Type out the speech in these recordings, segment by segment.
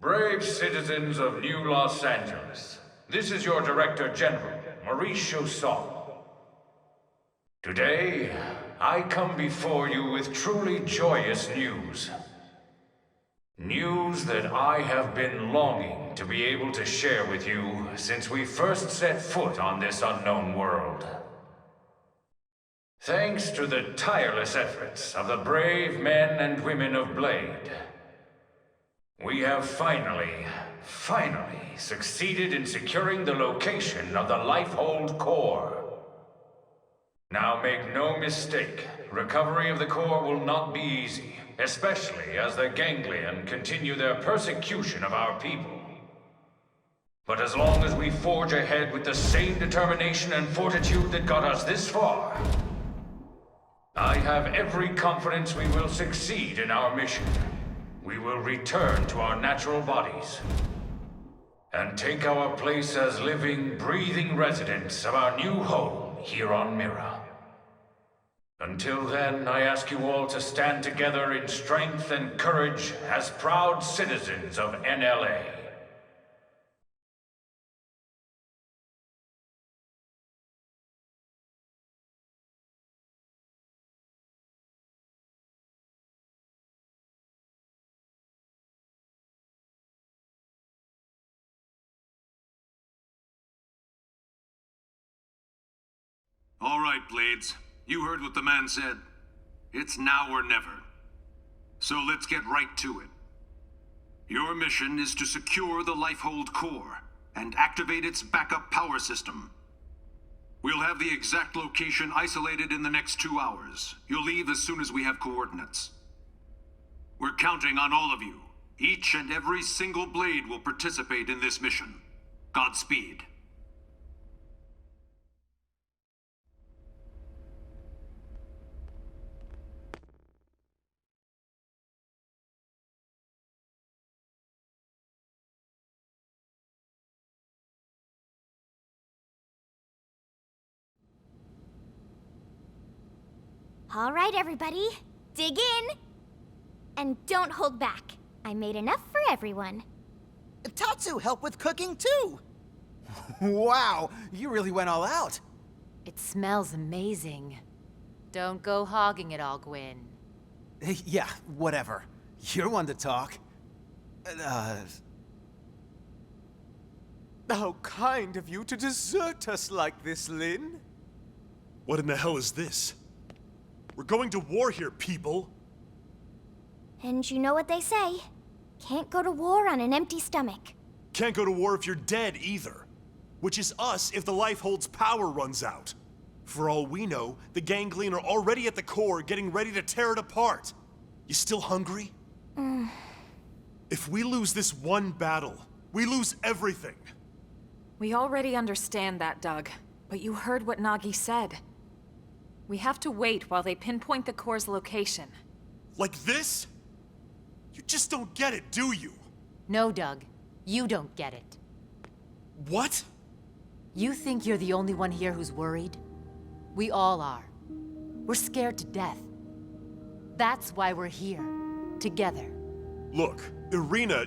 Brave citizens of New Los Angeles, this is your Director General, Maurice Chausson. Today, I come before you with truly joyous news. News that I have been longing to be able to share with you since we first set foot on this unknown world. Thanks to the tireless efforts of the brave men and women of Blade, we have finally succeeded in securing the location of the Lifehold Core. Now make no mistake, recovery of the core will not be easy, especially as the Ganglion continue their persecution of our people. But as long as we forge ahead with the same determination and fortitude that got us this far, I have every confidence we will succeed in our mission. We will return to our natural bodies and take our place as living, breathing residents of our new home here on Mira. Until then, I ask you all to stand together in strength and courage as proud citizens of NLA. All right, Blades. You heard what the man said. It's now or never. So let's get right to it. Your mission is to secure the Lifehold Core and activate its backup power system. We'll have the exact location isolated in the next 2 hours. You'll leave as soon as we have coordinates. We're counting on all of you. Each and every single Blade will participate in this mission. Godspeed. All right, everybody, dig in! And don't hold back. I made enough for everyone. Tatsu helped with cooking, too! Wow, you really went all out. It smells amazing. Don't go hogging it all, Gwyn. Yeah, whatever. You're one to talk. How kind of you to desert us like this, Lynn. What in the hell is this? We're going to war here, people! And you know what they say. Can't go to war on an empty stomach. Can't go to war if you're dead, either. Which is us if the Lifehold's power runs out. For all we know, the Ganglion are already at the core, getting ready to tear it apart. You still hungry? If we lose this one battle, we lose everything. We already understand that, Doug. But you heard what Nagi said. We have to wait while they pinpoint the core's location. Like this? You just don't get it, do you? No, Doug. You don't get it. What? You think you're the only one here who's worried? We all are. We're scared to death. That's why we're here. Together. Look, Irina...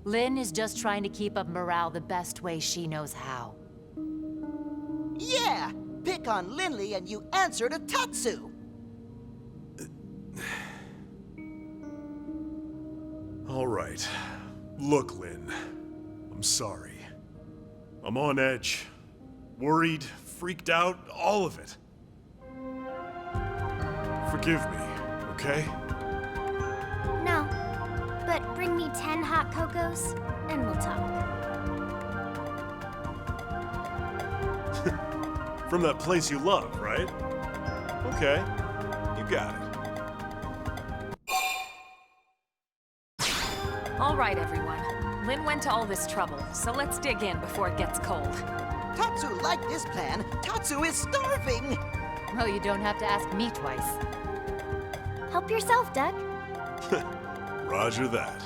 Lynn is just trying to keep up morale the best way she knows how. Yeah! Pick on Lindley and you answer to Tatsu! All right. Look, Lynn. I'm sorry. I'm on edge. Worried, freaked out, all of it. Forgive me, okay? No. But bring me 10 hot cocos, and we'll talk. From that place you love, right? Okay. You got it. All right, everyone. Lynn went to all this trouble, so let's dig in before it gets cold. Tatsu liked this plan. Tatsu is starving! Well, you don't have to ask me twice. Help yourself, Doug. Roger that.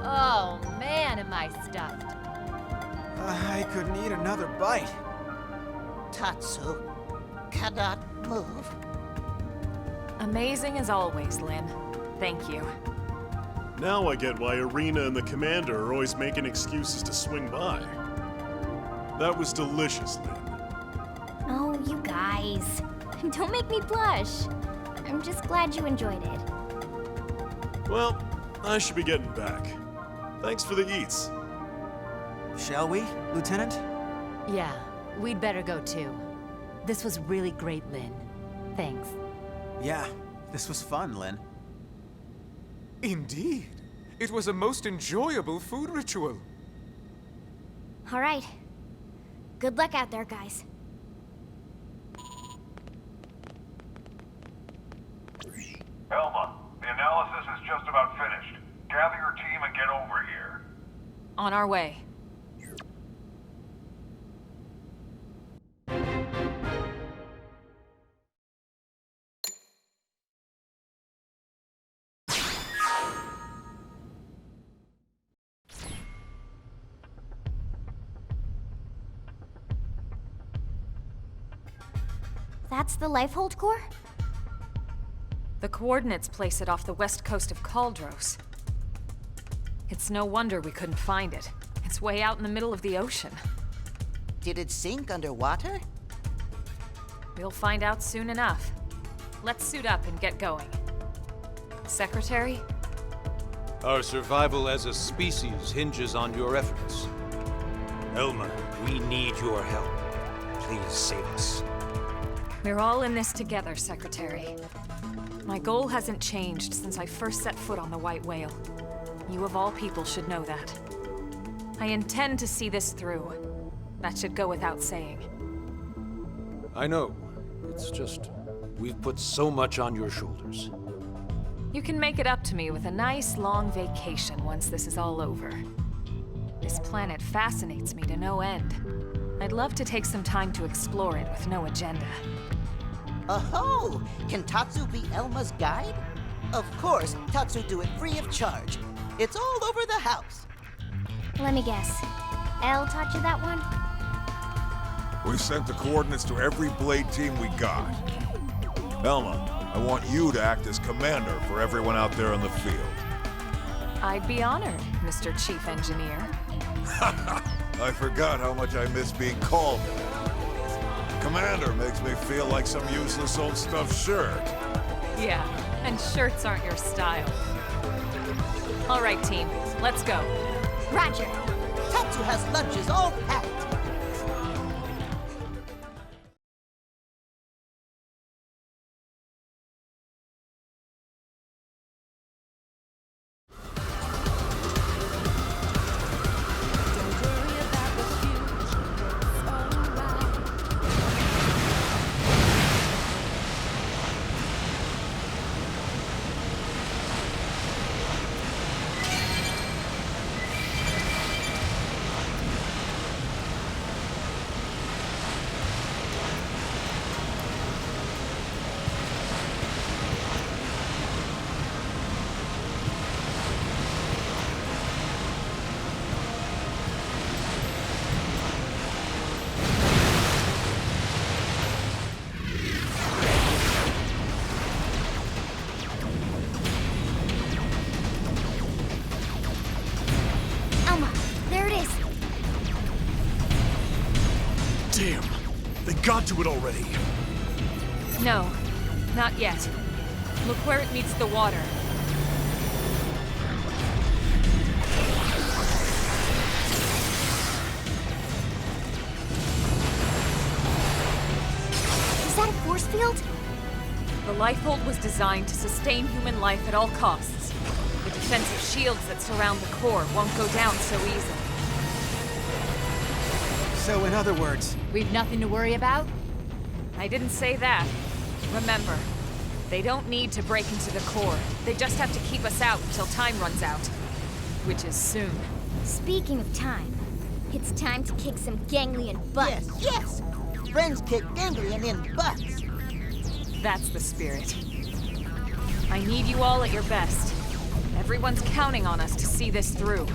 Oh, man, am I stuffed. I could need another bite. Tatsu cannot move. Amazing as always, Lynn. Thank you. Now I get why Irina and the Commander are always making excuses to swing by. That was delicious, Lynn. Oh, you guys. Don't make me blush. I'm just glad you enjoyed it. Well, I should be getting back. Thanks for the eats. Shall we, Lieutenant? Yeah, we'd better go too. This was really great, Lynn. Thanks. Yeah, this was fun, Lynn. Indeed. It was a most enjoyable food ritual. All right. Good luck out there, guys. Elma, the analysis is just about finished. Gather your team and get over here. On our way. That's the Lifehold core? The coordinates place it off the west coast of Caldros. It's no wonder we couldn't find it. It's way out in the middle of the ocean. Did it sink underwater? We'll find out soon enough. Let's suit up and get going. Secretary? Our survival as a species hinges on your efforts. Elma, we need your help. Please save us. We're all in this together, Secretary. My goal hasn't changed since I first set foot on the White Whale. You of all people should know that. I intend to see this through. That should go without saying. I know. It's just, we've put so much on your shoulders. You can make it up to me with a nice long vacation once this is all over. This planet fascinates me to no end. I'd love to take some time to explore it with no agenda. Oh, can Tatsu be Elma's guide? Of course, Tatsu do it free of charge. It's all over the house. Let me guess. Elle taught you that one? We've sent the coordinates to every Blade team we got. Elma, I want you to act as commander for everyone out there in the field. I'd be honored, Mr. Chief Engineer. I forgot how much I miss being called that. Commander makes me feel like some useless old stuffed shirt. Yeah, and shirts aren't your style. All right, team, let's go. Roger. Tatsu has lunches all packed. Damn! They got to it already! No, not yet. Look where it meets the water. Is that a force field? The Lifehold was designed to sustain human life at all costs. The defensive shields that surround the core won't go down so easily. So in other words, We've nothing to worry about? I didn't say that. Remember, they don't need to break into the core. They just have to keep us out until time runs out. Which is soon. Speaking of time, it's time to kick some ganglion butt. Yes, yes! Friends kick ganglion in butts. That's the spirit. I need you all at your best. Everyone's counting on us to see this through.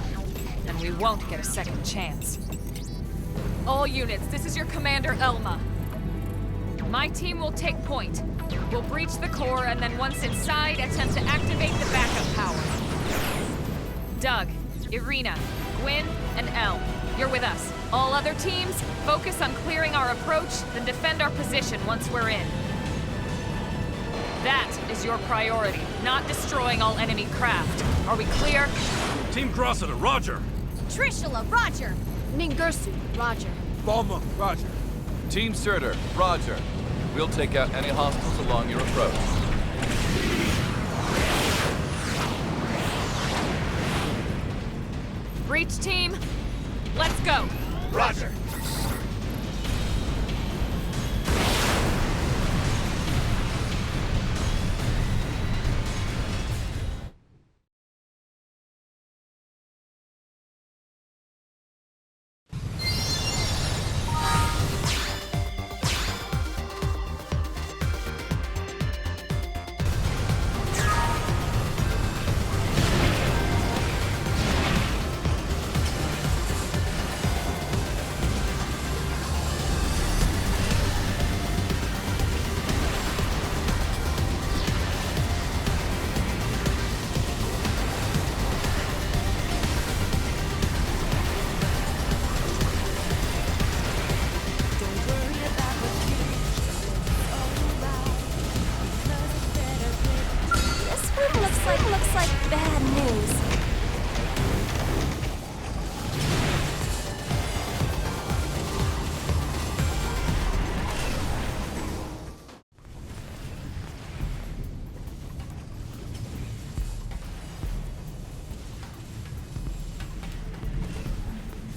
And we won't get a second chance. All units, this is your commander, Elma. My team will take point. We'll breach the core, and then once inside, attempt to activate the backup power. Doug, Irina, Gwyn, and Elle, you're with us. All other teams, focus on clearing our approach, then defend our position once we're in. That is your priority, not destroying all enemy craft. Are we clear? Team Cressida, roger! Trishula, roger! Ningursu, roger. Balma, roger. Team Surtur, roger. We'll take out any hostiles along your approach. Breach team, let's go! Roger! Looks like bad news.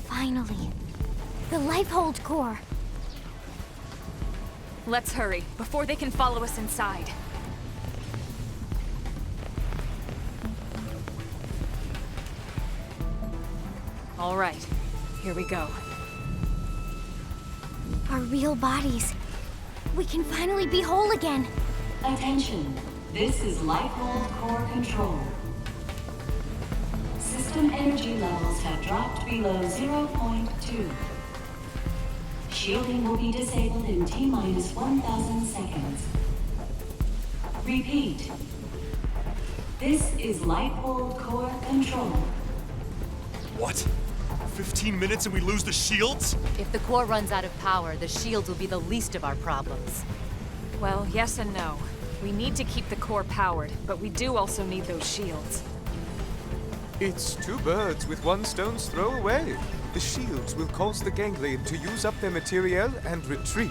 Finally, the Lifehold core. Let's hurry, before they can follow us inside. All right, here we go. Our real bodies. We can finally be whole again. Attention, this is Lifehold Core Control. System energy levels have dropped below 0.2. Shielding will be disabled in T-minus 1,000 seconds. Repeat. This is Lifehold Core Control. What? 15 minutes and we lose the shields? If the core runs out of power, the shields will be the least of our problems. Well, yes and no. We need to keep the core powered, but we do also need those shields. It's two birds with one stone's throw away. The shields will cause the ganglion to use up their materiel and retreat.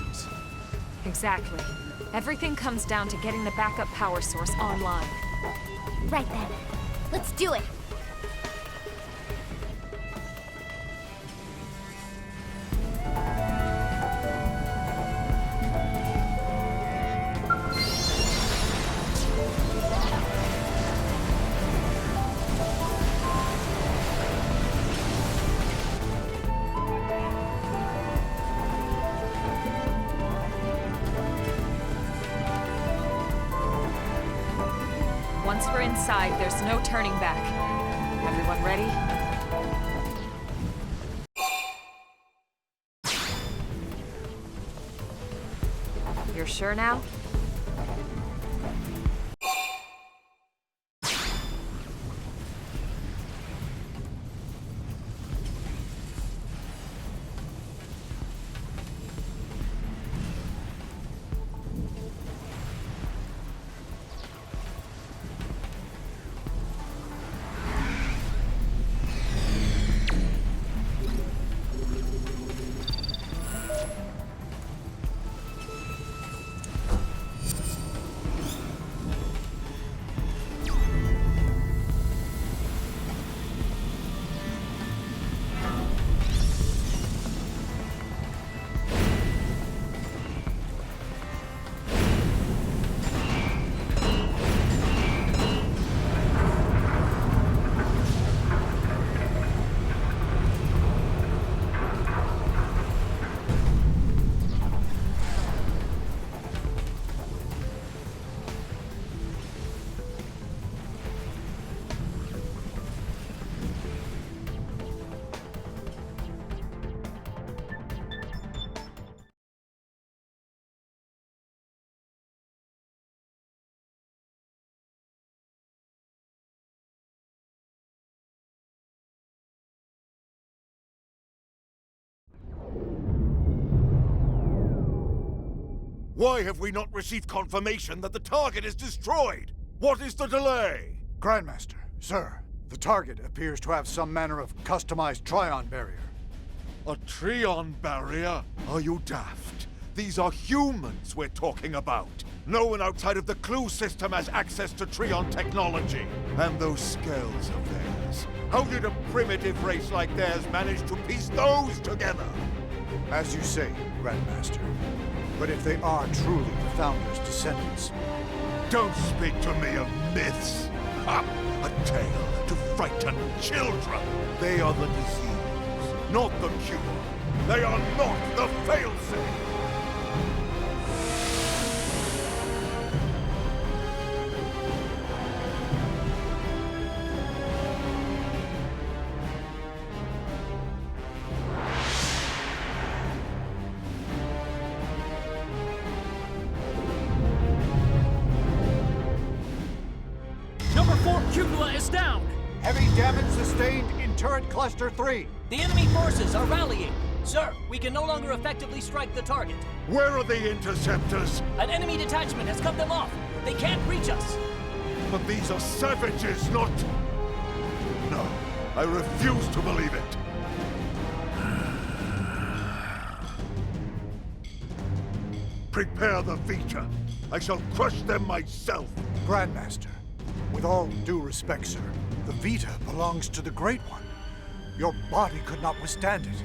Exactly. Everything comes down to getting the backup power source online. Right then. Let's do it. Once we're inside, there's no turning back. Everyone ready? You're sure now? Why have we not received confirmation that the target is destroyed? What is the delay? Grandmaster, sir, the target appears to have some manner of customized Trion barrier. A Trion barrier? Are you daft? These are humans we're talking about. No one outside of the Clue system has access to Trion technology. And those scales of theirs. How did a primitive race like theirs manage to piece those together? As you say, Grandmaster. But if they are truly the Founder's descendants... Don't speak to me of myths. Ha! A tale to frighten children. They are the disease, not the cure. They are not the failsafe. Number 4 cupola is down! Heavy damage sustained in turret cluster 3. The enemy forces are rallying. Sir, we can no longer effectively strike the target. Where are the interceptors? An enemy detachment has cut them off. They can't reach us. But these are savages, not... No, I refuse to believe it. Prepare the Vita. I shall crush them myself. Grandmaster, with all due respect, sir, the Vita belongs to the Great One. Your body could not withstand it.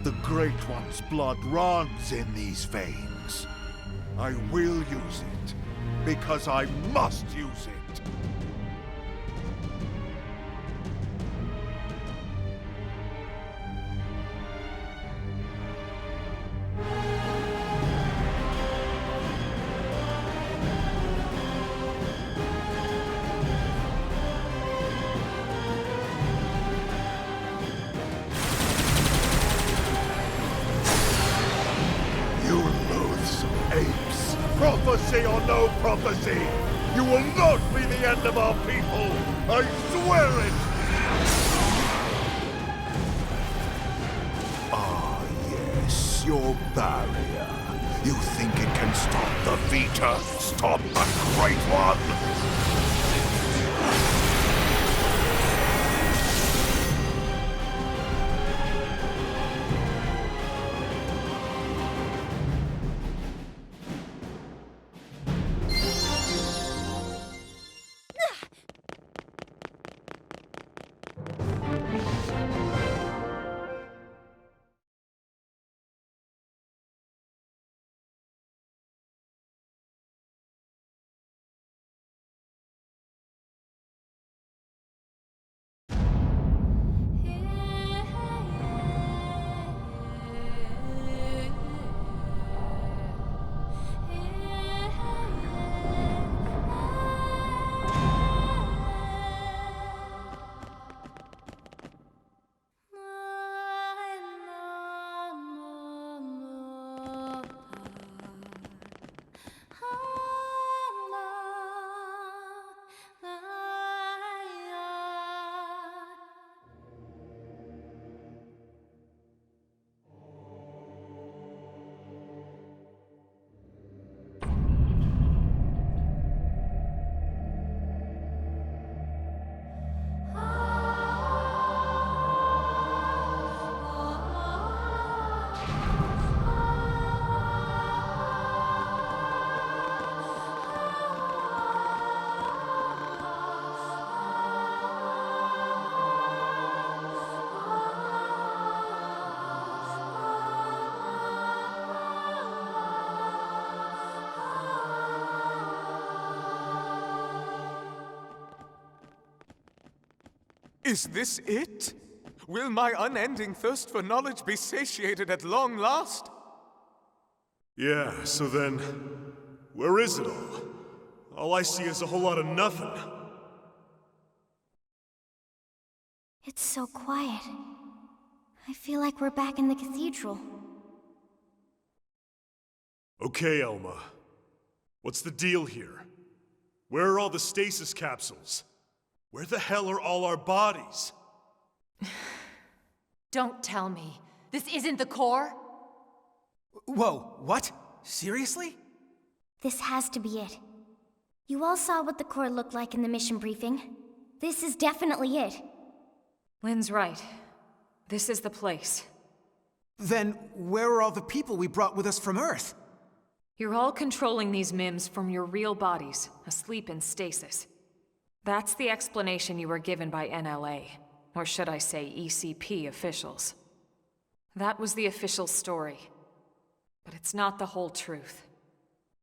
The Great One's blood runs in these veins. I will use it, because I must use it. Prophecy or no prophecy, you will not be the end of our people! I swear it! Ah, yes, your barrier. You think it can stop the Vita? Stop the Great One? Is this it? Will my unending thirst for knowledge be satiated at long last? Yeah, so then, where is it all? All I see is a whole lot of nothing. It's so quiet. I feel like we're back in the cathedral. Okay, Elma. What's the deal here? Where are all the stasis capsules? Where the hell are all our bodies? Don't tell me. This isn't the core? Whoa, what? Seriously? This has to be it. You all saw what the core looked like in the mission briefing. This is definitely it. Lynn's right. This is the place. Then where are all the people we brought with us from Earth? You're all controlling these MIMs from your real bodies, asleep in stasis. That's the explanation you were given by NLA, or should I say ECP officials. That was the official story. But it's not the whole truth.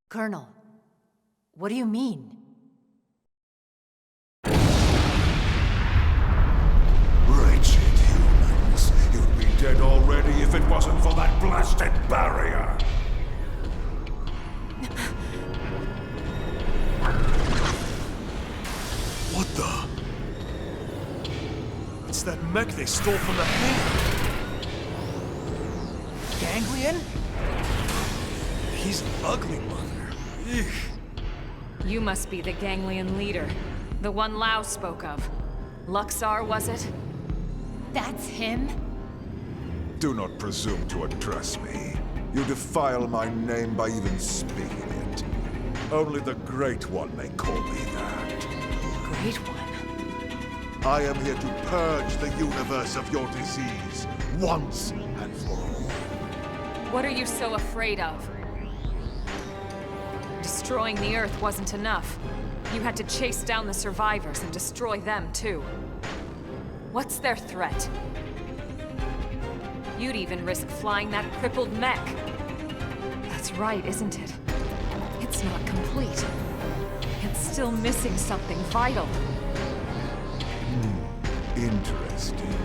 Colonel, what do you mean? Wretched humans. You'd be dead already if it wasn't for that blasted barrier. What the? It's that mech they stole from the hangar. Ganglion? He's an ugly mother. Eek. You must be the Ganglion leader. The one Lao spoke of. Luxar, was it? That's him? Do not presume to address me. You defile my name by even speaking it. Only the Great One may call me that. Great One? I am here to purge the universe of your disease, once and for all. What are you so afraid of? Destroying the Earth wasn't enough. You had to chase down the survivors and destroy them, too. What's their threat? You'd even risk flying that crippled mech. That's right, isn't it? It's not complete. It's still missing something vital. Interesting.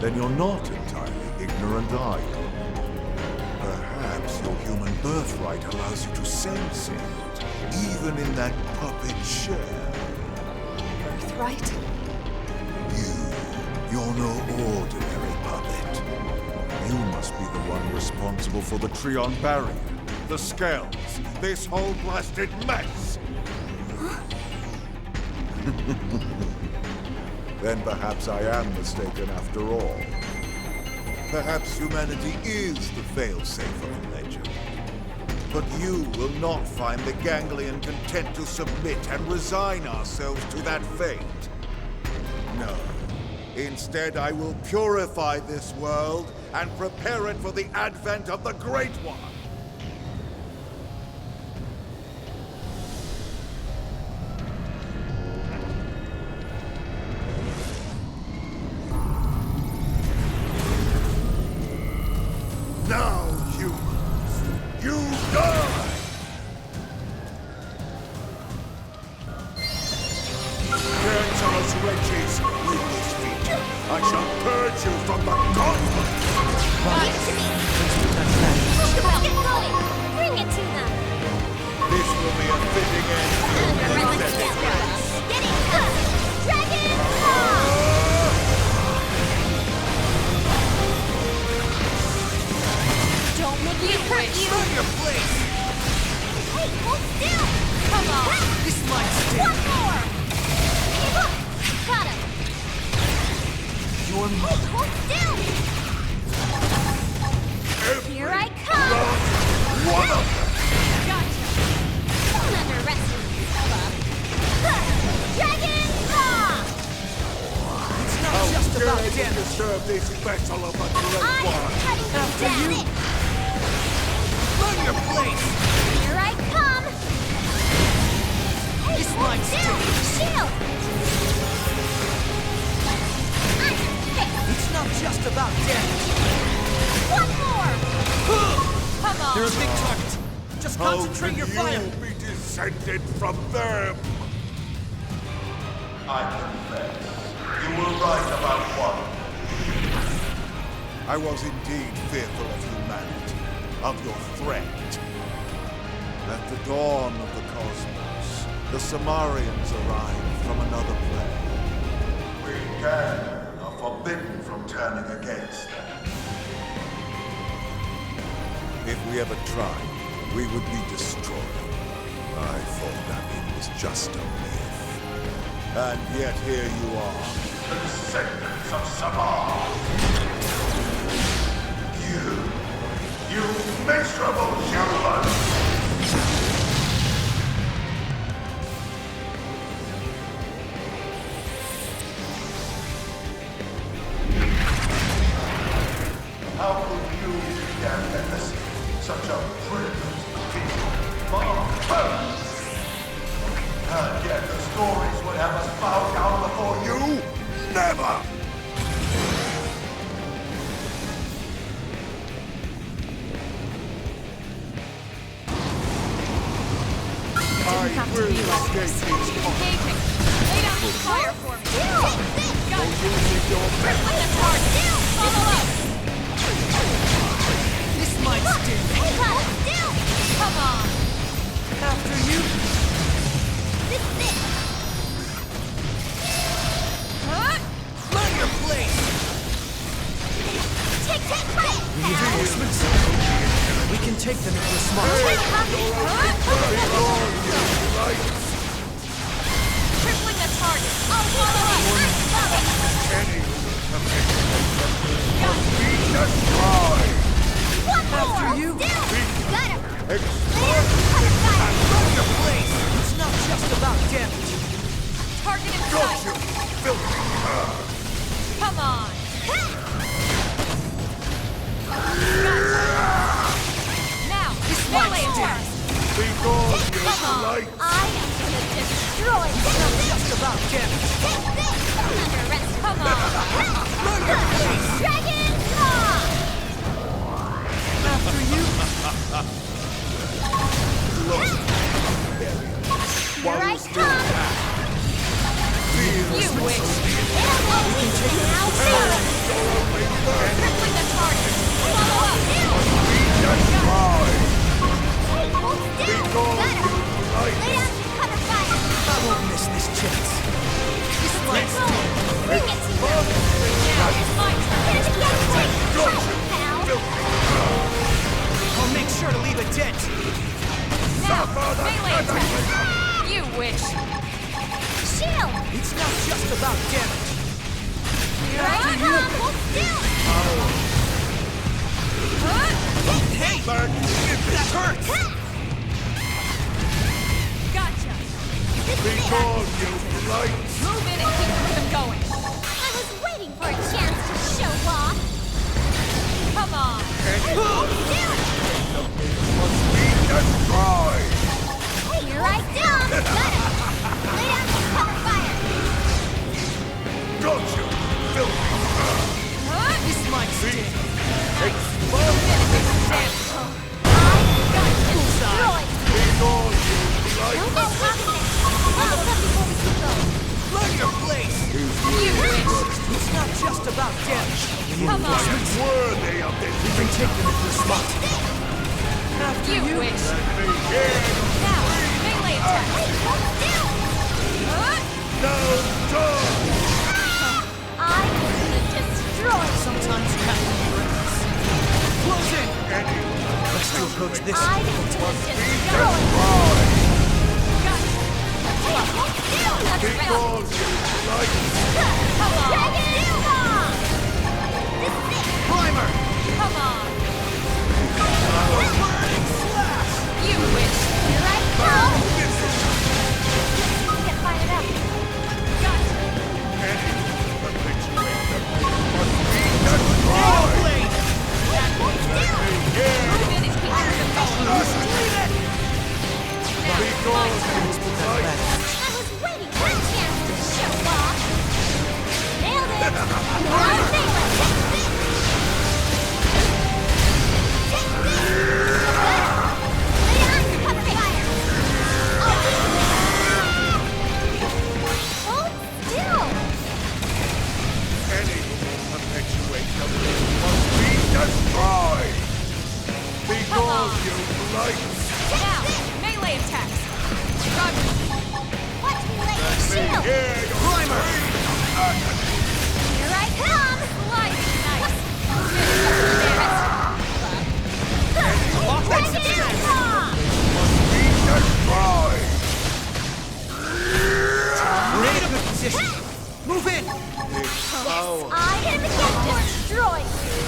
Then you're not entirely ignorant, are you? Perhaps your human birthright allows you to sense it, even in that puppet shell. Birthright? You're no ordinary puppet. You must be the one responsible for the Trion barrier, the scales, this whole blasted mess! Then perhaps I am mistaken after all. Perhaps humanity is the failsafe of a legend. But you will not find the Ganglion content to submit and resign ourselves to that fate. No. Instead, I will purify this world and prepare it for the advent of the Great One. Now, humans, you die! Cancerous wretches, with this feat, I shall purge you from the cosmos! Give it to me! Let's get going! Bring it to them! This will be a fitting end to your pathetic race. Getting close! Dragon Claw! Don't make me hurt you! Burn your place! Hey, hold still! Come on! This might stick! One more! Look! Got him! You're Hey, hold still! Here I come! One of them! Gotcha! Don't underestimate me, fella! Dragon Claw! It's not just about You damage. deserve this vessel of the Great I am One! cutting you down! Burn your place! Here I come! Hey, This hold might still! Shield! I'm fixed! It's not just about damage. One more! Come on! They're a big target. Just concentrate your fire. How can you be descended from them? I confess, you were right about one. I was indeed fearful of humanity, of your threat. At the dawn of the cosmos, the Samarians arrived from another plane. We are forbidden from turning against them. If we ever tried, we would be destroyed. I thought that it was just a myth. And yet here you are, the descendants of Samar. You miserable humans! How could you dare witness such a privileged people? And yet the stories would have us bow down before you? Never! Didn't have to be like this. Engaging. Lay down the fire for me. Got it. Crippling the target. Follow up. This might sting. Come on. After you. This is it. Huh? Learn your place. Take fight. Reinforcements? We can take them if we're smart. Crippling the target. I'll follow up. After you. Got him. Learn your place. It's not just about damage. Target in sight. Come on. Now, melee attack. Come on. I am gonna destroy It's not just about damage. Under rest. Come on. Learn your place. Dragon Claw! After you. Here I come! You wish. Crippling the target. Follow up. I won't miss this chance. This might sting. Bring it to you! Now it's my turn. I'll make sure to leave a dent. Now, melee attack. You wish. Shield! It's not just about damage. Here I come! Hold still! Hey! That hurts! Gotcha. This is it! Move in and keep the rhythm going. I was waiting for a chance to show off! Come on. Hold still! Here I come! Got him! Lay down and cover fire! This might sting. Move in and get some damage. I got destroyed! Don't get confident! Follow up before we keep going! Learn your place. You wish. It's not just about damage. Come on. Worthy of this. We can take them if we're smart. After You you. wish. Now, melee attack. Hold still! I'm gonna destroy you! Sometimes you have to be reckless. Close in. Let's still approach this. I'm gonna destroy you! Hold still! Another round. Come on. Dragon Claw! This is it! Primer. Come on. Burning slash. You wish. Here I come! Get fired up! Gotcha. Nail blade. Hold still! Move in and keep the rhythm going. Now, my turn. I was waiting for a chance to show off! Nailed it! You're on Phelan! Take this! Take this! Lay on to cover fire! Hold still! Now, melee attacks. Roger. Watch me lay your shield! Primer. Here I come! Lightning knife. Dragon Claw! We're in a good position. Move in. I am gonna destroy you!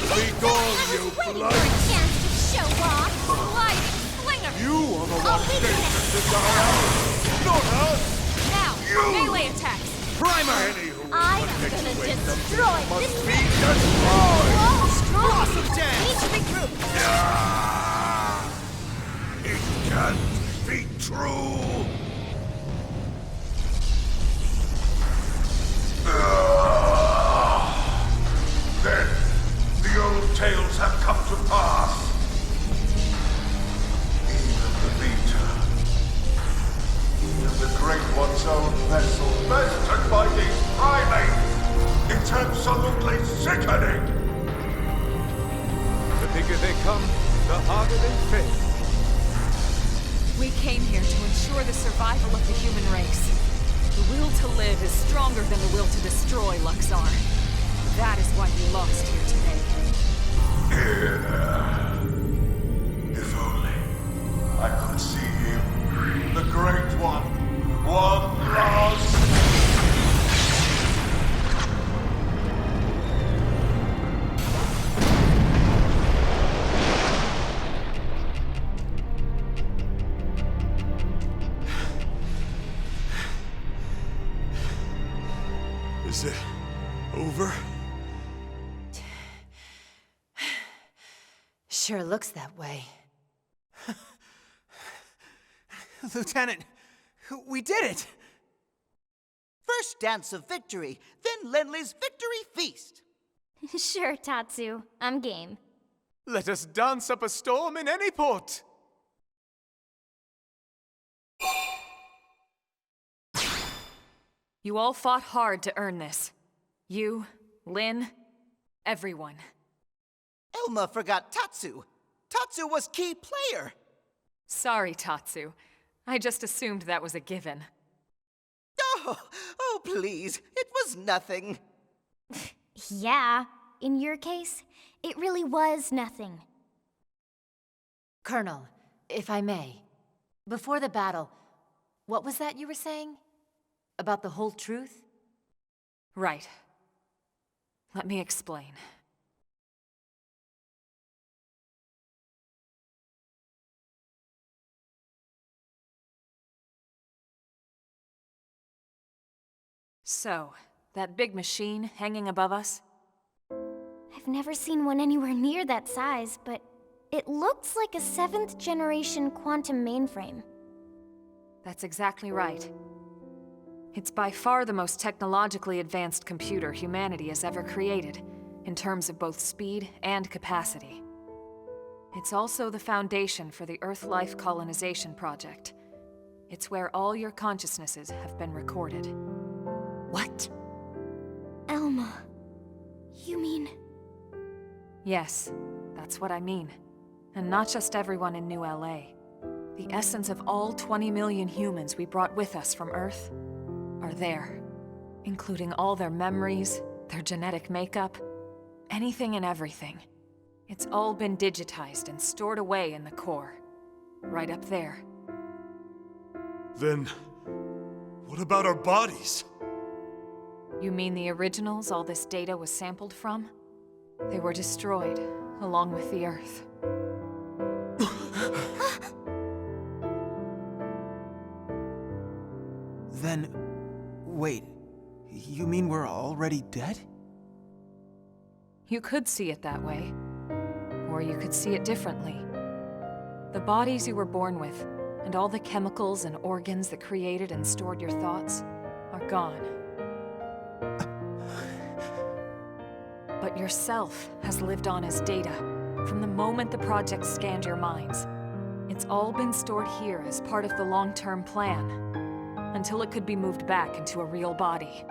I was waiting for a chance to Show off! Sliding slinger! You are the one dangerous in the house, not us! Now, You! melee attacks! Primer! I'm gonna destroy this be thing! destroyed! Oh, strong! Awesome dance! Need to regroup! It can't be true! Then, the old tales have come to pass. Even the Vita, even the Great One's own vessel, bested by these primates! It's absolutely sickening! The bigger they come, the harder they fail. We came here to ensure the survival of the human race. The will to live is stronger than the will to destroy, Luxar. That is why you lost here today. If only I could see him, the Great One, one last... Is it over? Sure looks that way. Lieutenant, we did it! First dance of victory, then Lenley's victory feast. Sure, Tatsu. I'm game. Let us dance up a storm in any port. You all fought hard to earn this. You, Lin, everyone. Elma forgot Tatsu. Tatsu was key player. Sorry, Tatsu. I just assumed that was a given. Oh, please. It was nothing. Yeah, in your case, it really was nothing. Colonel, if I may, before the battle, what was that you were saying? About the whole truth? Right. Let me explain. So, that big machine hanging above us? I've never seen one anywhere near that size, but it looks like a 7th generation quantum mainframe. That's exactly right. It's by far the most technologically advanced computer humanity has ever created, in terms of both speed and capacity. It's also the foundation for the Earth Life Colonization Project. It's where all your consciousnesses have been recorded. What? Elma, you mean... Yes, that's what I mean. And not just everyone in New LA. The essence of all 20 million humans we brought with us from Earth are there, including all their memories, their genetic makeup, anything and everything. It's all been digitized and stored away in the core, right up there. Then, what about our bodies? You mean the originals all this data was sampled from? They were destroyed, along with the Earth. Then, wait, you mean we're already dead? You could see it that way. Or you could see it differently. The bodies you were born with, and all the chemicals and organs that created and stored your thoughts, are gone. But yourself has lived on as data, from the moment the project scanned your minds. It's all been stored here as part of the long-term plan, until it could be moved back into a real body.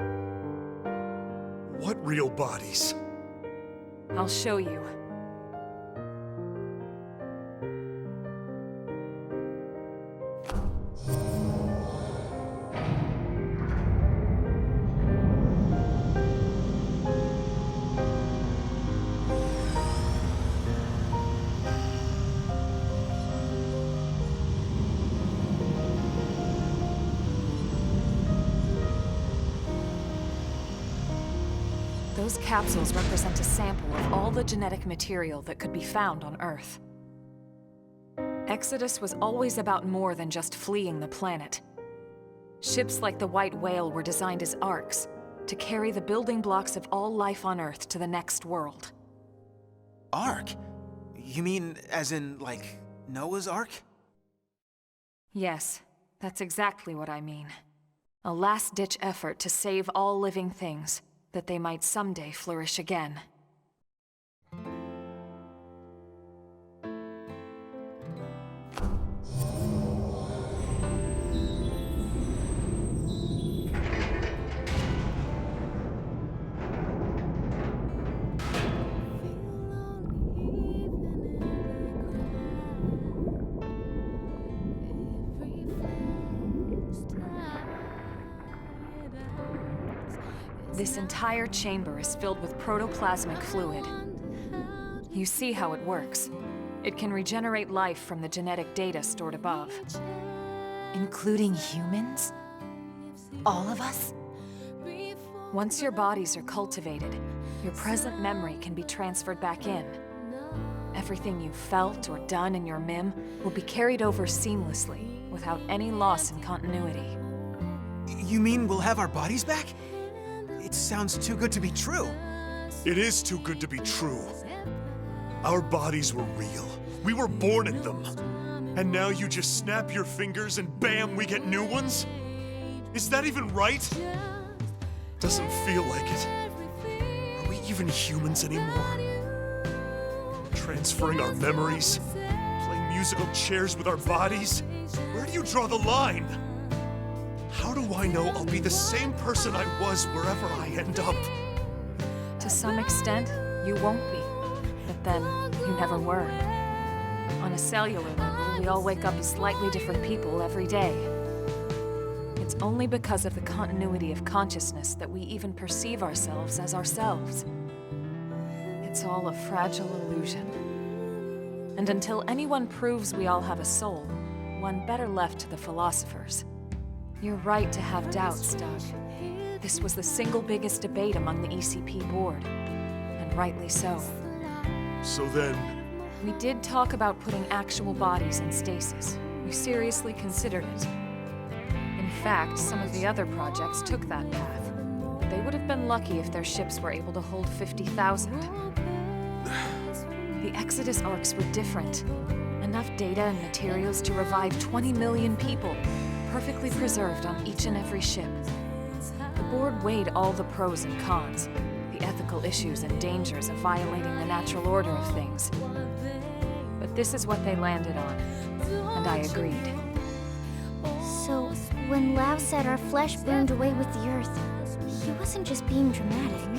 What real bodies? I'll show you. Those capsules represent a sample of all the genetic material that could be found on Earth. Exodus was always about more than just fleeing the planet. Ships like the White Whale were designed as arks, to carry the building blocks of all life on Earth to the next world. Ark? You mean as in, like, Noah's Ark? Yes, that's exactly what I mean. A last-ditch effort to save all living things, that they might someday flourish again. This entire chamber is filled with protoplasmic fluid. You see how it works. It can regenerate life from the genetic data stored above. Including humans? All of us? Once your bodies are cultivated, your present memory can be transferred back in. Everything you've felt or done in your MIM will be carried over seamlessly, without any loss in continuity. You mean we'll have our bodies back? It sounds too good to be true. It is too good to be true. Our bodies were real. We were born in them. And now you just snap your fingers and bam, we get new ones? Is that even right? Doesn't feel like it. Are we even humans anymore? Transferring our memories? Playing musical chairs with our bodies? Where do you draw the line? How do I know I'll be the same person I was wherever I end up? To some extent, you won't be. But then, you never were. On a cellular level, we all wake up as slightly different people every day. It's only because of the continuity of consciousness that we even perceive ourselves as ourselves. It's all a fragile illusion. And until anyone proves we all have a soul, one better left to the philosophers. You're right to have doubts, Doug. This was the single biggest debate among the ECP board, and rightly so. So then... We did talk about putting actual bodies in stasis. We seriously considered it. In fact, some of the other projects took that path. They would have been lucky if their ships were able to hold 50,000. The Exodus arcs were different. Enough data and materials to revive 20 million people, perfectly preserved on each and every ship. The board weighed all the pros and cons, the ethical issues and dangers of violating the natural order of things. But this is what they landed on, and I agreed. So, when Lao said our flesh burned away with the earth, he wasn't just being dramatic.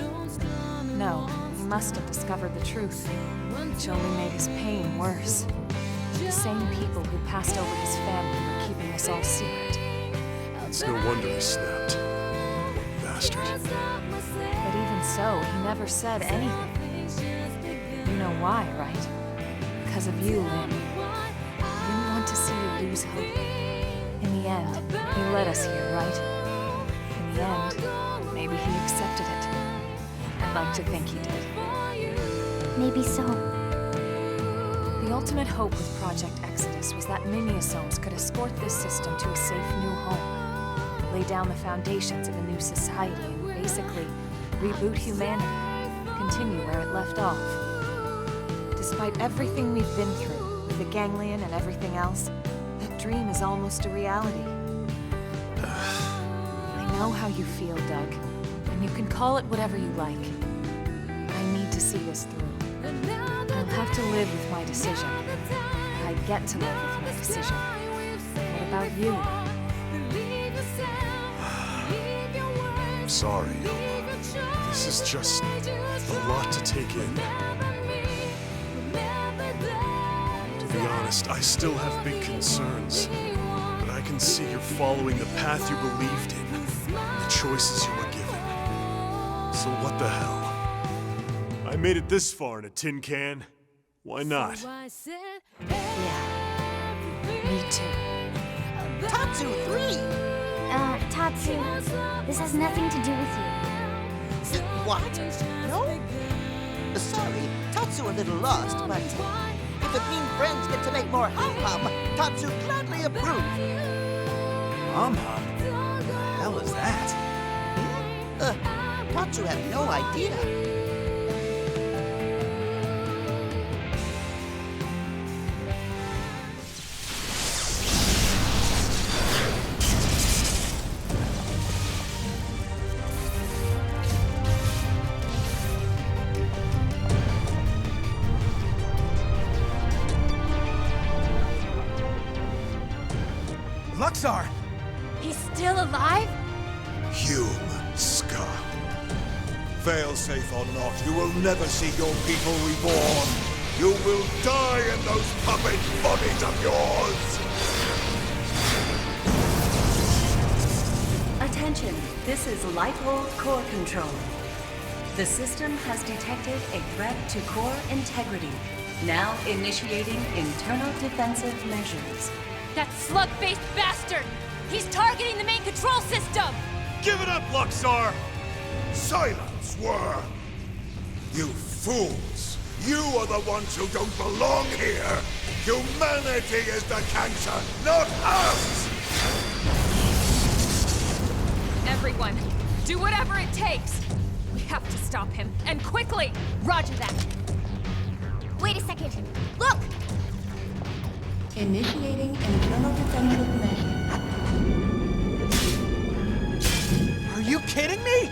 No, he must have discovered the truth, which only made his pain worse. The same people who passed over his family were keeping us all secret. It's no wonder he snapped. Bastard. But even so, he never said anything. You know why, right? Because of you, Lynn. He didn't want to see you lose hope. In the end, he led us here, right? In the end, maybe he accepted it. I'd like to think he did. Maybe so. The ultimate hope with Project Exodus was that Mimiosomes could escort this system to a safe new home, lay down the foundations of a new society, and basically reboot humanity, continue where it left off. Despite everything we've been through, with the ganglion and everything else, that dream is almost a reality. I know how you feel, Doug, and you can call it whatever you like. I need to see this through. I'll have to live with my decision. I get to live with my decision. What about you? I'm sorry, Elma. This is just a lot to take in. To be honest, I still have big concerns. But I can see you're following the path you believed in, the choices you were given. So what the hell? I made it this far in a tin can. Why not? Yeah. Me too. Tatsu 3! Tatsu, this has nothing to do with you. What? No? Sorry, Tatsu a little lost, but if it means friends get to make more hum-hum, Tatsu gladly approve. Hum-hum? What the hell is that? Tatsu had no idea. Luxar! He's still alive? Human scum. Fail-safe or not, you will never see your people reborn. You will die in those puppet bodies of yours! Attention, this is Lifehold Core Control. The system has detected a threat to core integrity. Now initiating internal defensive measures. That slug-faced bastard! He's targeting the main control system! Give it up, Luxar! Silence, worm! You fools! You are the ones who don't belong here! Humanity is the cancer, not us! Everyone, do whatever it takes! We have to stop him, and quickly! Roger that. Wait a second. Look! Initiating internal defensive measures. Are you kidding me?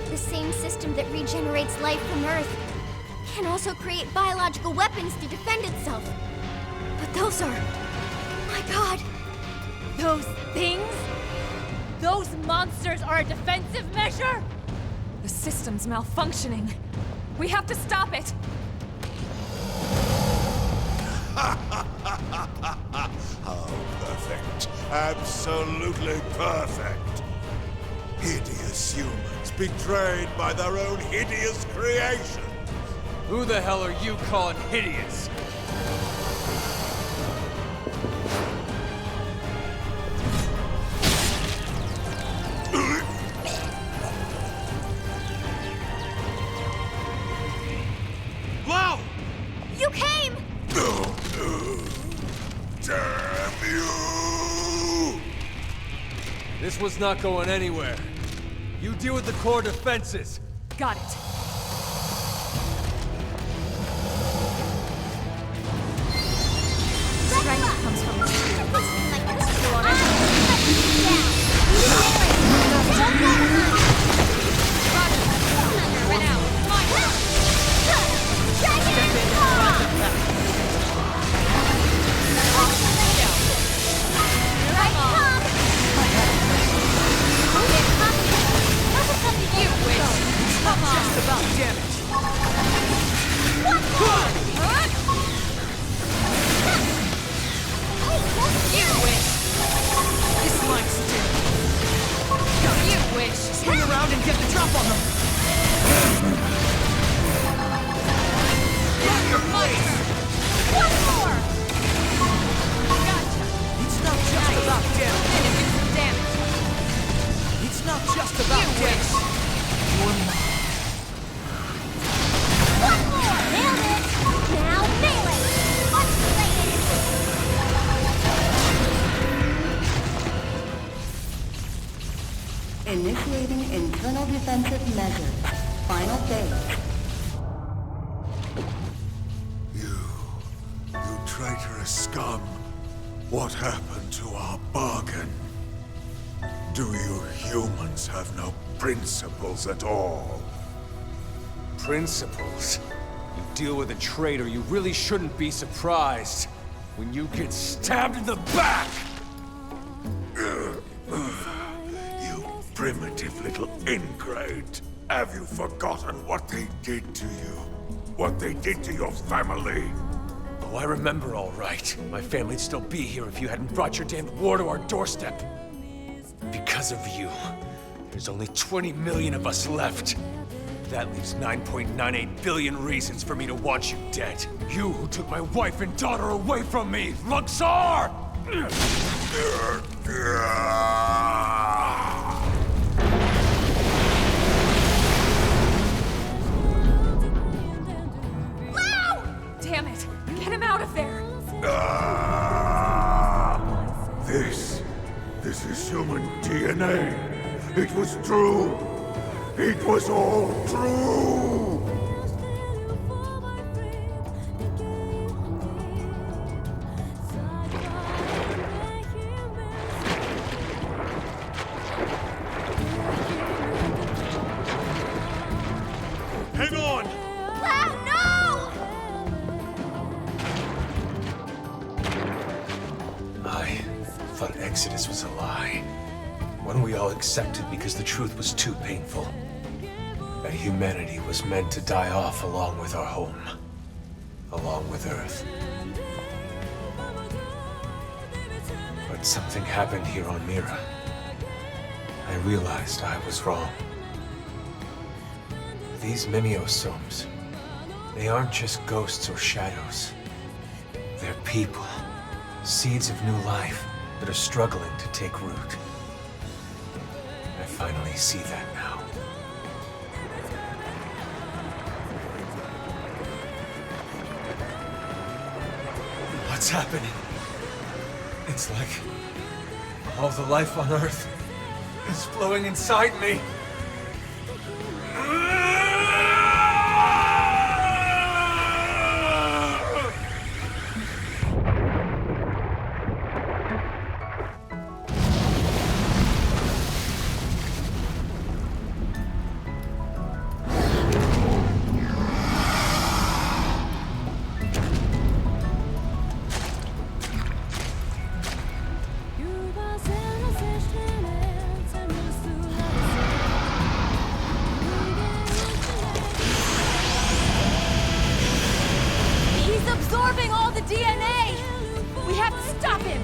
The same system that regenerates life from Earth can also create biological weapons to defend itself. But those are... my God! Those things? Those monsters are a defensive measure? The system's malfunctioning. We have to stop it! How perfect. Absolutely perfect. Hideous humans betrayed by their own hideous creation. Who the hell are you calling hideous? Lau! You came! Damn you! This was not going anywhere. You deal with the core defenses. Got it. Strength comes from the shield. You want Just about damage. You wish. This line's still. You wish. Swing around and get the drop on them. Your place. One more. Gotcha. It's not just about damage. And it did some damage. It's not just about You damage. wish. One more. One more! Nailed it! Now melee! What's related? Initiating internal defensive measures. Final phase. You traitorous scum. What happened to our bargain? Do you humans have no principles at all? Principles? You deal with a traitor, you really shouldn't be surprised when you get stabbed in the back! You primitive little ingrate. Have you forgotten what they did to you? What they did to your family? Oh, I remember all right. My family'd still be here if you hadn't brought your damned war to our doorstep. Because of you, there's only 20 million of us left. That leaves 9.98 billion reasons for me to want you dead. You who took my wife and daughter away from me, Luxar! out of there! This is human DNA. It was true. It was all true. Hang on! Cloud, no! I thought Exodus was a lie. One we all accepted because the truth was too painful. That humanity was meant to die off along with our home. Along with Earth. But something happened here on Mira. I realized I was wrong. These Mimiosomes, they aren't just ghosts or shadows. They're people. Seeds of new life that are struggling to take root. I finally see that now. What's happening? It's like all the life on Earth is flowing inside me. He's absorbing all the DNA! We have to stop him!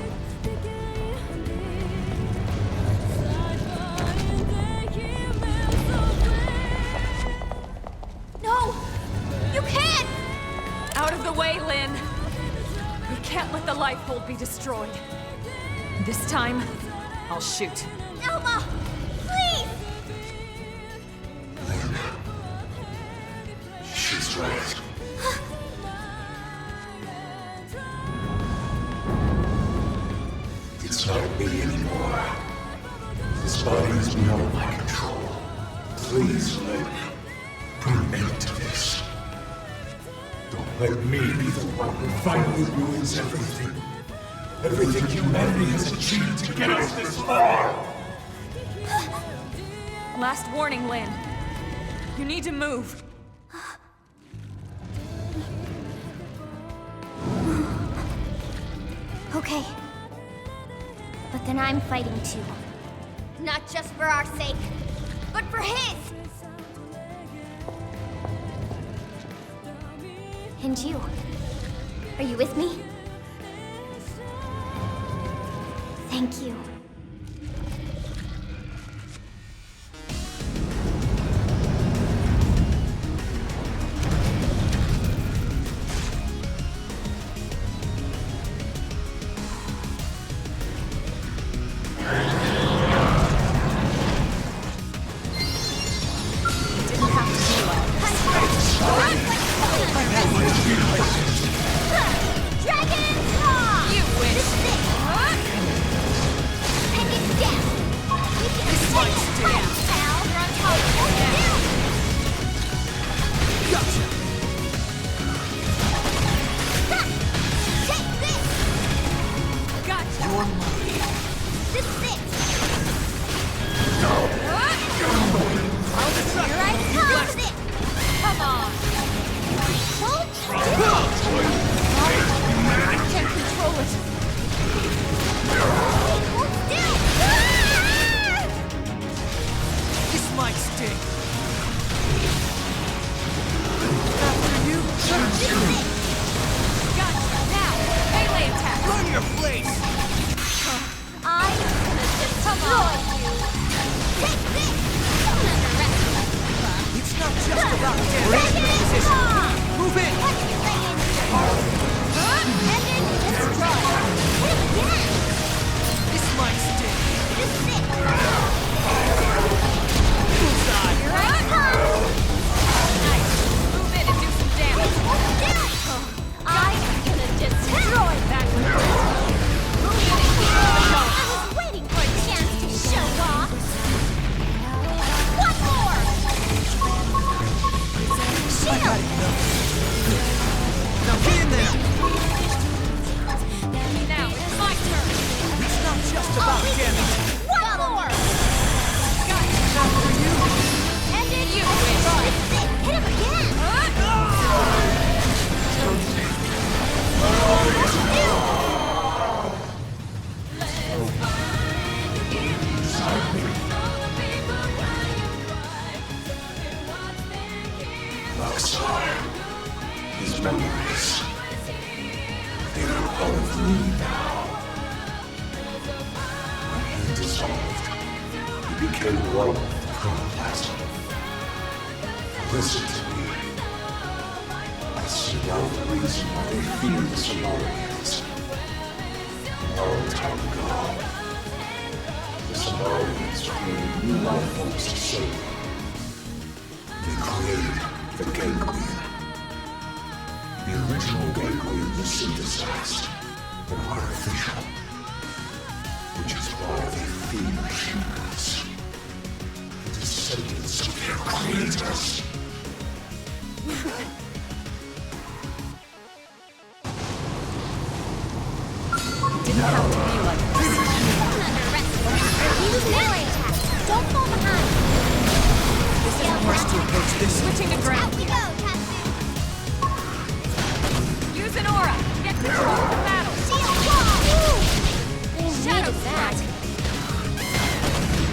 No! You can't! Out of the way, Lynn! We can't let the life hold be destroyed. This time, I'll shoot. Elma! Please! She's right. It's not me anymore. This body is beyond my control. Please, Lynn, put an end to this. Don't let me be the one who finally ruins everything. Everything humanity has achieved to get us this far! Last warning, Lynn. You need to move. Okay. But then I'm fighting too. Not just for our sake, but for his! And you? Are you with me? Thank you. now. When he dissolved, he became one with the protoplasm. Listen to me. I see now the reason why they fear the Somalians. A long time ago, the Somalians created new life forms to save them. They created the ganglion. The original ganglion was synthesized and artificial, which is why they fear humans. The descendants of their creators. Didn't have to be like this. Use melee attack. Don't fall behind. This is how much to approach this. Switching to ground. Out we go, Tatsu. Use an aura. Get control of the battle. Shield wall. Shadow that.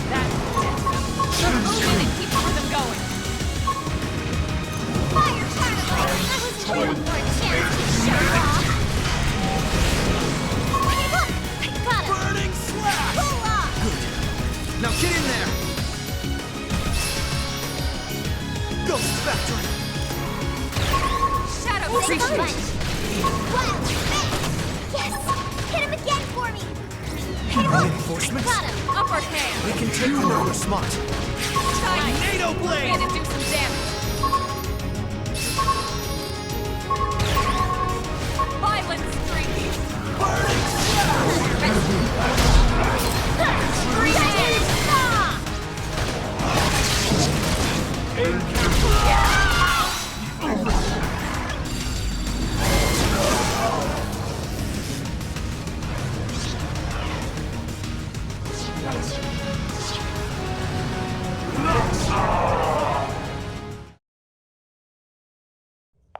That's it. Move in and keep the rhythm going. Fire Shadow Blade. I wasn't waiting for a chance to show off. Hey, look! I got him. Burning slash! Pull off. Good. Now get in there. Ghost Factory. Shadow Appreciate Blade. Wild Spin. Yes! Hit him again for me. Hey, look! Reinforcements? Got him. Upper hand. We can take them if we're smart. Tornado Blade. And do some damage. Violent streak. Three damage. Stop!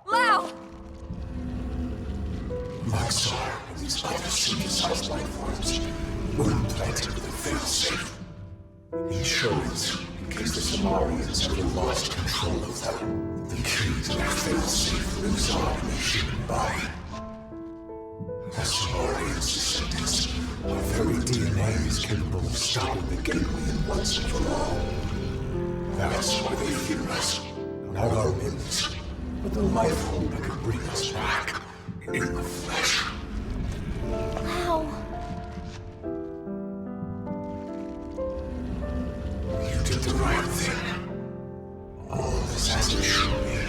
Lao! Maxar and these other synthesized life forms were implanted with a failsafe. Insurance, in case the Somalians ever lost control of them. The key to their failsafe lives on in the human body. The Somalians' descendants, our very DNA is capable of stopping the ganglion once and for all. That's why they fear us. Not our limbs, but the life form that could bring us back in the flesh. Wow. You did the right thing. All this has to show me.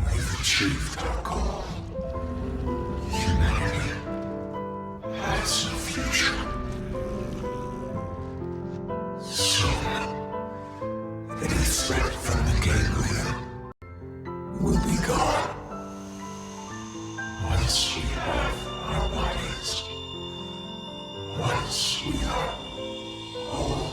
We've achieved our goal. Humanity has no future. Soon, any threat from the ganglion will be gone. Once we have our bodies. Once we are whole.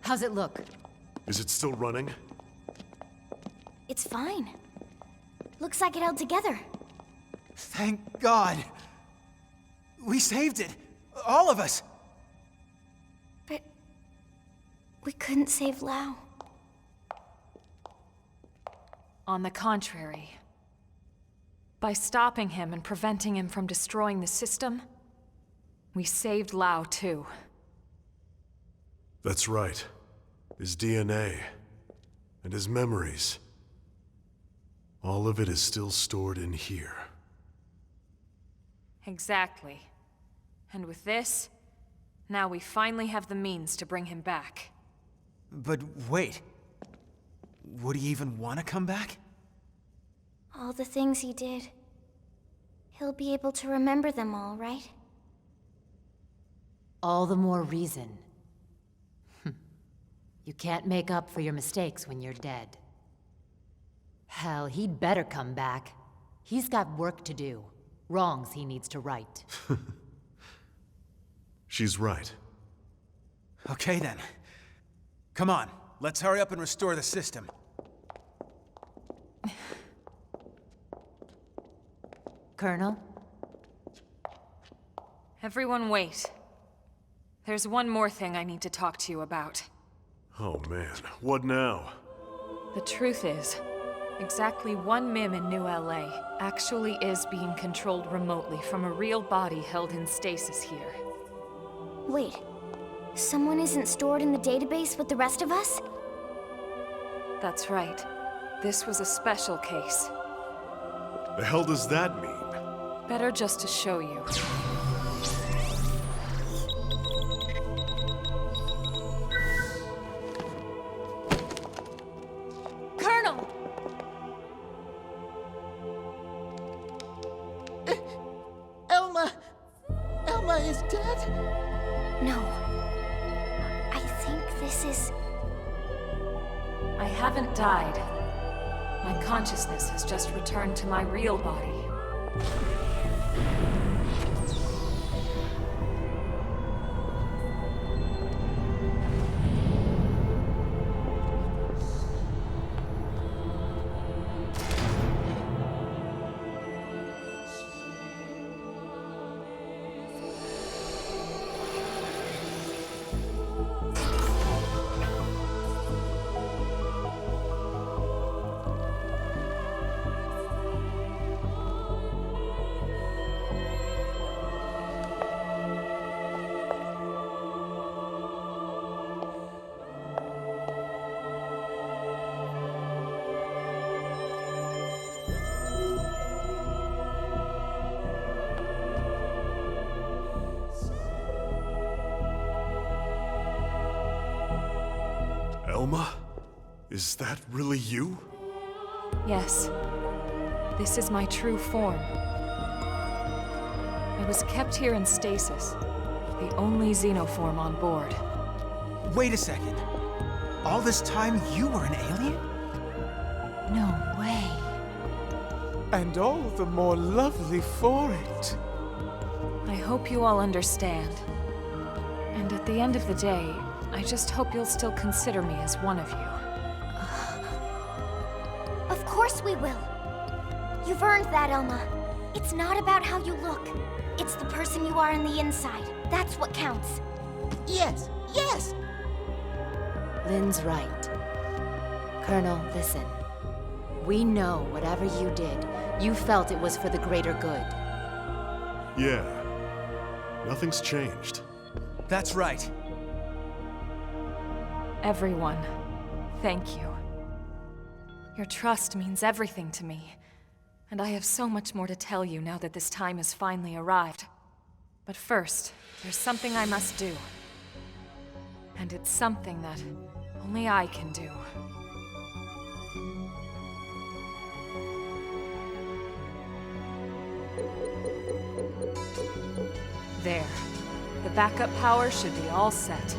How's it look? Is it still running? It's fine. Looks like it held together. Thank God. We saved it. All of us. But we couldn't save Lao. On the contrary. By stopping him and preventing him from destroying the system, we saved Lao too. That's right. His DNA. And his memories. All of it is still stored in here. Exactly. And with this, now we finally have the means to bring him back. But wait. Would he even want to come back? All the things he did. He'll be able to remember them all, right? All the more reason. You can't make up for your mistakes when you're dead. Hell, he'd better come back. He's got work to do. Wrongs he needs to right. She's right. Okay then. Come on, let's hurry up and restore the system. Colonel? Everyone wait. There's one more thing I need to talk to you about. Oh man, what now? The truth is, exactly one MIM in New LA actually is being controlled remotely from a real body held in stasis here. Wait, someone isn't stored in the database with the rest of us? That's right. This was a special case. The hell does that mean? Better just to show you. Colonel! Elma is dead? No. I think this is... I haven't died. My consciousness has just returned to my real body. Elma? Is that really you? Yes. This is my true form. I was kept here in stasis, the only xenoform on board. Wait a second. All this time you were an alien? No way. And all the more lovely for it. I hope you all understand. And at the end of the day, I just hope you'll still consider me as one of you. Of course we will. You've earned that, Elma. It's not about how you look. It's the person you are on the inside. That's what counts. Yes, yes! Lynn's right. Colonel, listen. We know whatever you did, you felt it was for the greater good. Yeah. Nothing's changed. That's right. Everyone, thank you. Your trust means everything to me, and I have so much more to tell you now that this time has finally arrived. But first, there's something I must do. And it's something that only I can do. There. The backup power should be all set.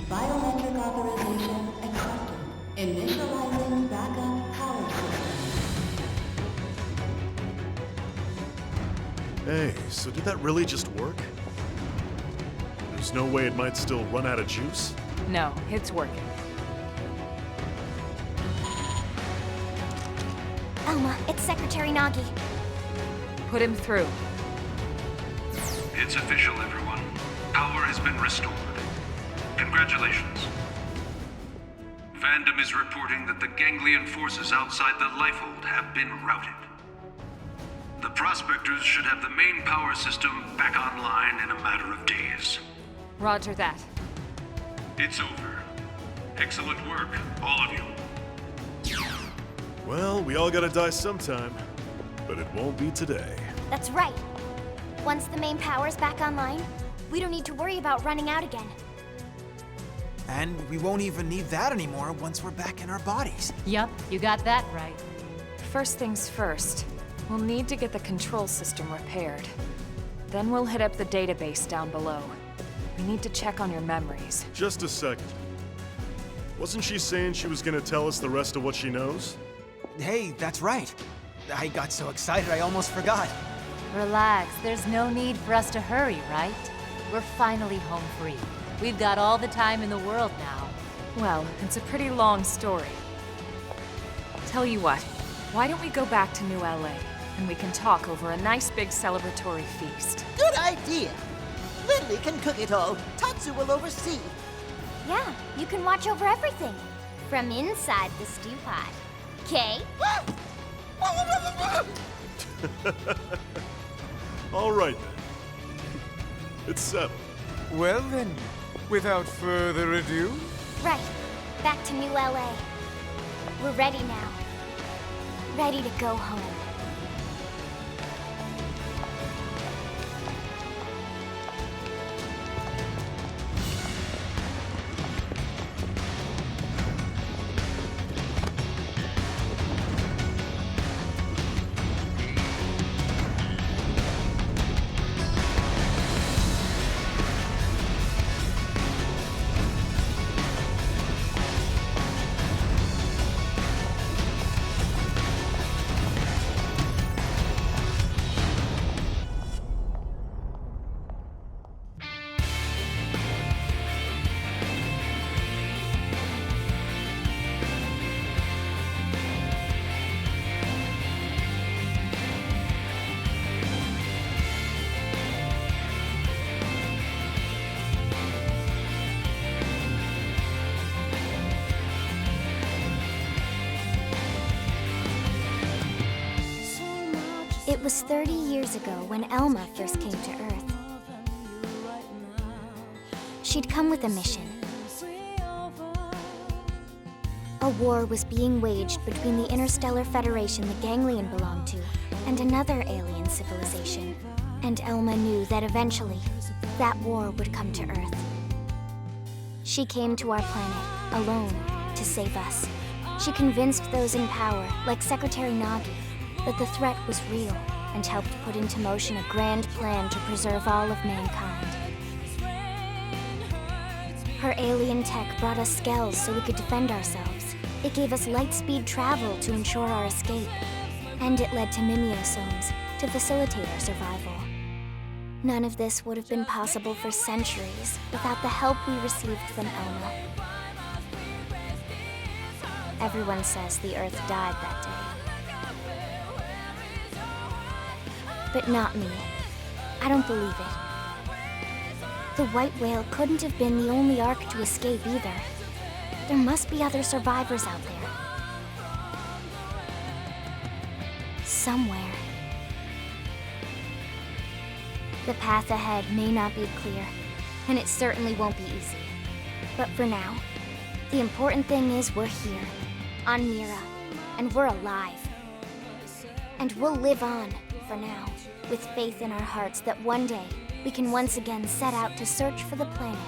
Biometric authorization accepted. Initializing backup power system. Hey, so did that really just work? There's no way it might still run out of juice? No, it's working. Elma, it's Secretary Nagi. Put him through. It's official, everyone. Power has been restored. Congratulations. Fandom is reporting that the ganglion forces outside the Lifehold have been routed. The Prospectors should have the main power system back online in a matter of days. Roger that. It's over. Excellent work, all of you. Well, we all gotta die sometime, but it won't be today. That's right. Once the main power's back online, we don't need to worry about running out again. And we won't even need that anymore once we're back in our bodies. Yup, you got that right. First things first, we'll need to get the control system repaired. Then we'll hit up the database down below. We need to check on your memories. Just a second. Wasn't she saying she was gonna tell us the rest of what she knows? Hey, that's right. I got so excited I almost forgot. Relax, there's no need for us to hurry, right? We're finally home free. We've got all the time in the world now. Well, it's a pretty long story. Tell you what, why don't we go back to New LA, and we can talk over a nice big celebratory feast. Good idea. Lily can cook it all. Tatsu will oversee. Yeah, you can watch over everything. From inside the stew pot. Okay? All right, then. It's settled. Well then, without further ado... Right. Back to New LA. We're ready now. Ready to go home. It was 30 years ago when Elma first came to Earth. She'd come with a mission. A war was being waged between the Interstellar Federation the Ganglion belonged to and another alien civilization. And Elma knew that eventually, that war would come to Earth. She came to our planet, alone, to save us. She convinced those in power, like Secretary Nagi, that the threat was real and helped put into motion a grand plan to preserve all of mankind. Her alien tech brought us skells so we could defend ourselves. It gave us light-speed travel to ensure our escape. And it led to mimeosomes to facilitate our survival. None of this would have been possible for centuries without the help we received from Elma. Everyone says the Earth died that day. But not me. I don't believe it. The white whale couldn't have been the only Ark to escape either. There must be other survivors out there. Somewhere. The path ahead may not be clear, and it certainly won't be easy. But for now, the important thing is we're here, on Mira, and we're alive. And we'll live on, for now, with faith in our hearts that one day we can once again set out to search for the planet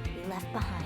we left behind.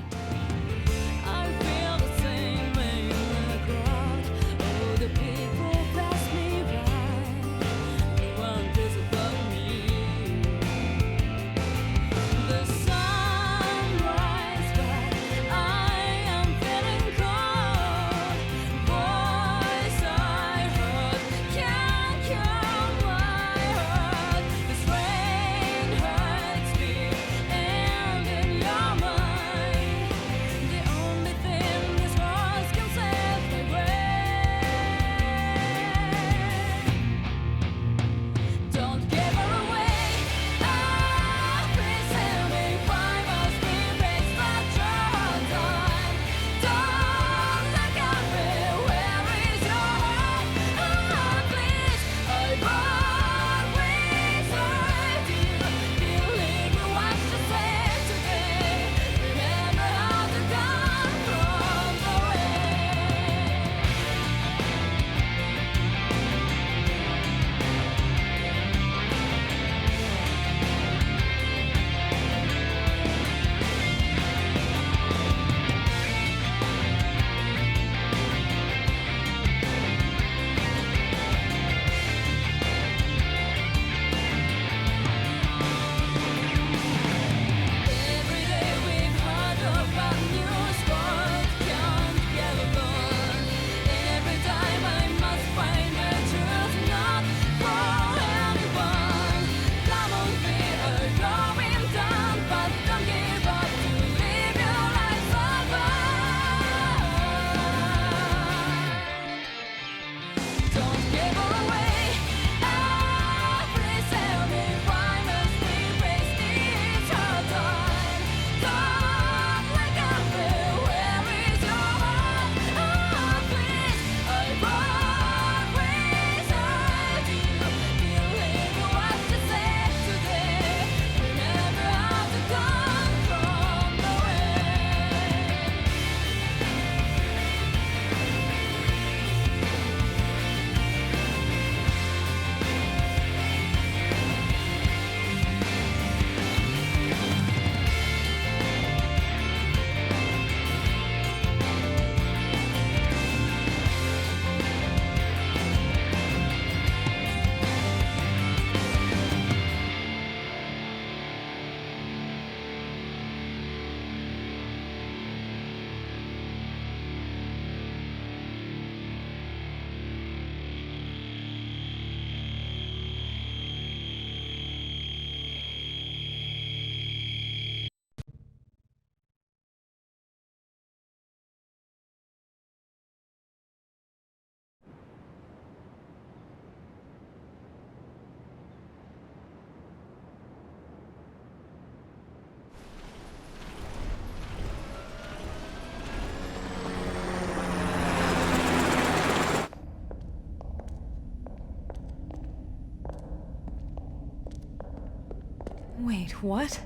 Wait, what?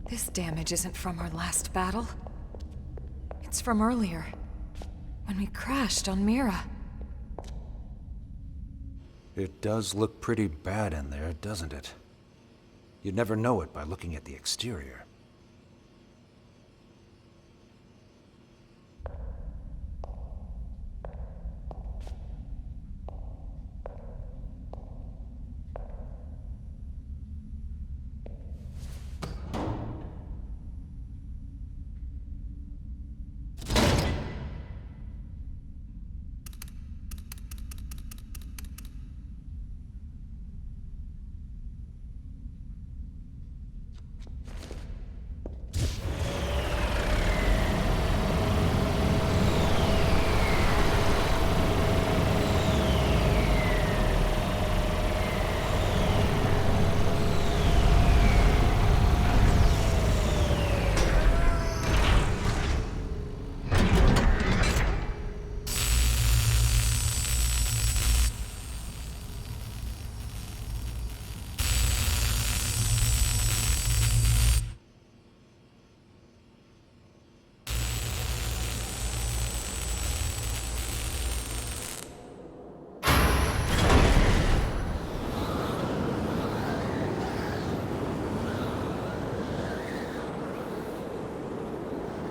This damage isn't from our last battle. It's from earlier, when we crashed on Mira. It does look pretty bad in there, doesn't it? You'd never know it by looking at the exterior.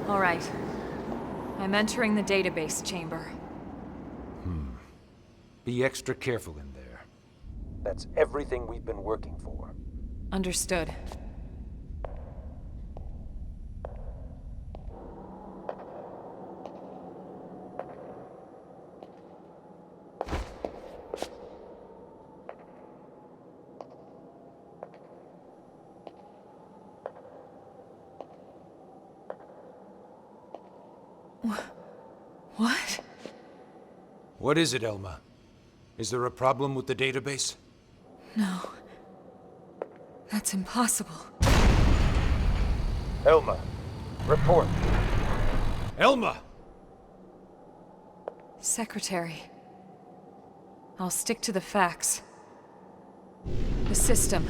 All right. I'm entering the database chamber. Be extra careful in there. That's everything we've been working for. Understood. What? What is it, Elma? Is there a problem with the database? No. That's impossible. Elma, report. Elma! Secretary. I'll stick to the facts. The system.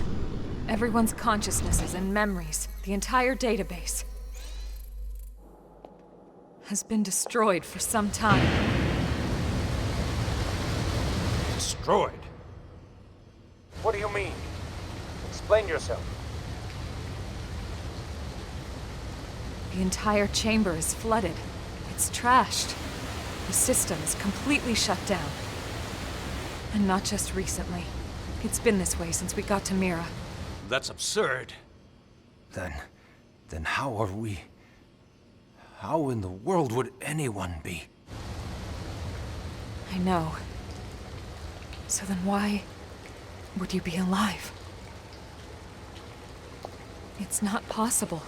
Everyone's consciousnesses and memories. The entire database. Has been destroyed for some time. Destroyed? What do you mean? Explain yourself. The entire chamber is flooded. It's trashed. The system is completely shut down. And not just recently. It's been this way since we got to Mira. That's absurd. Then how are we... How in the world would anyone be? I know. So then why would you be alive? It's not possible.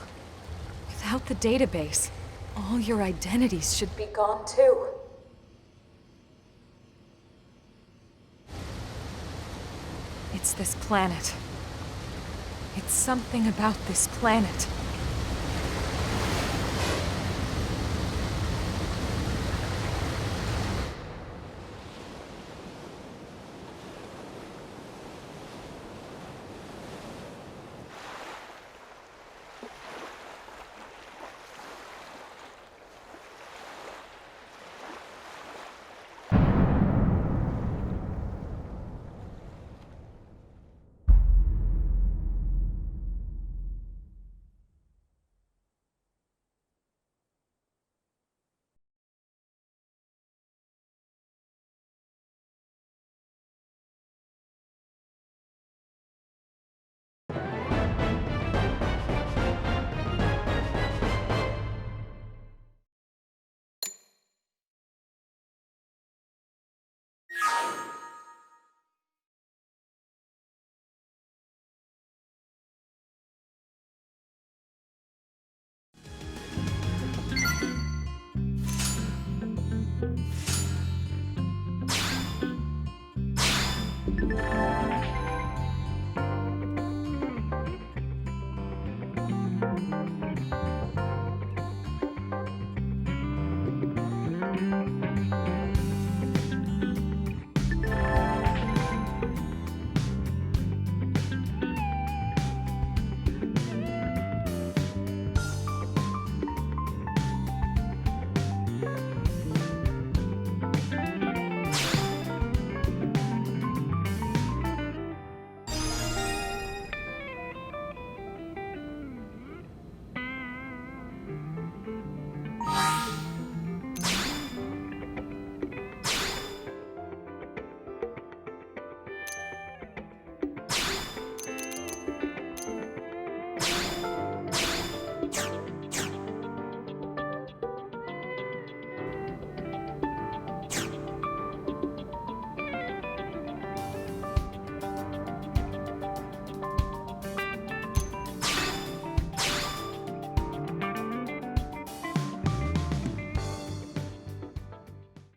Without the database, all your identities should be gone too. It's this planet. It's something about this planet.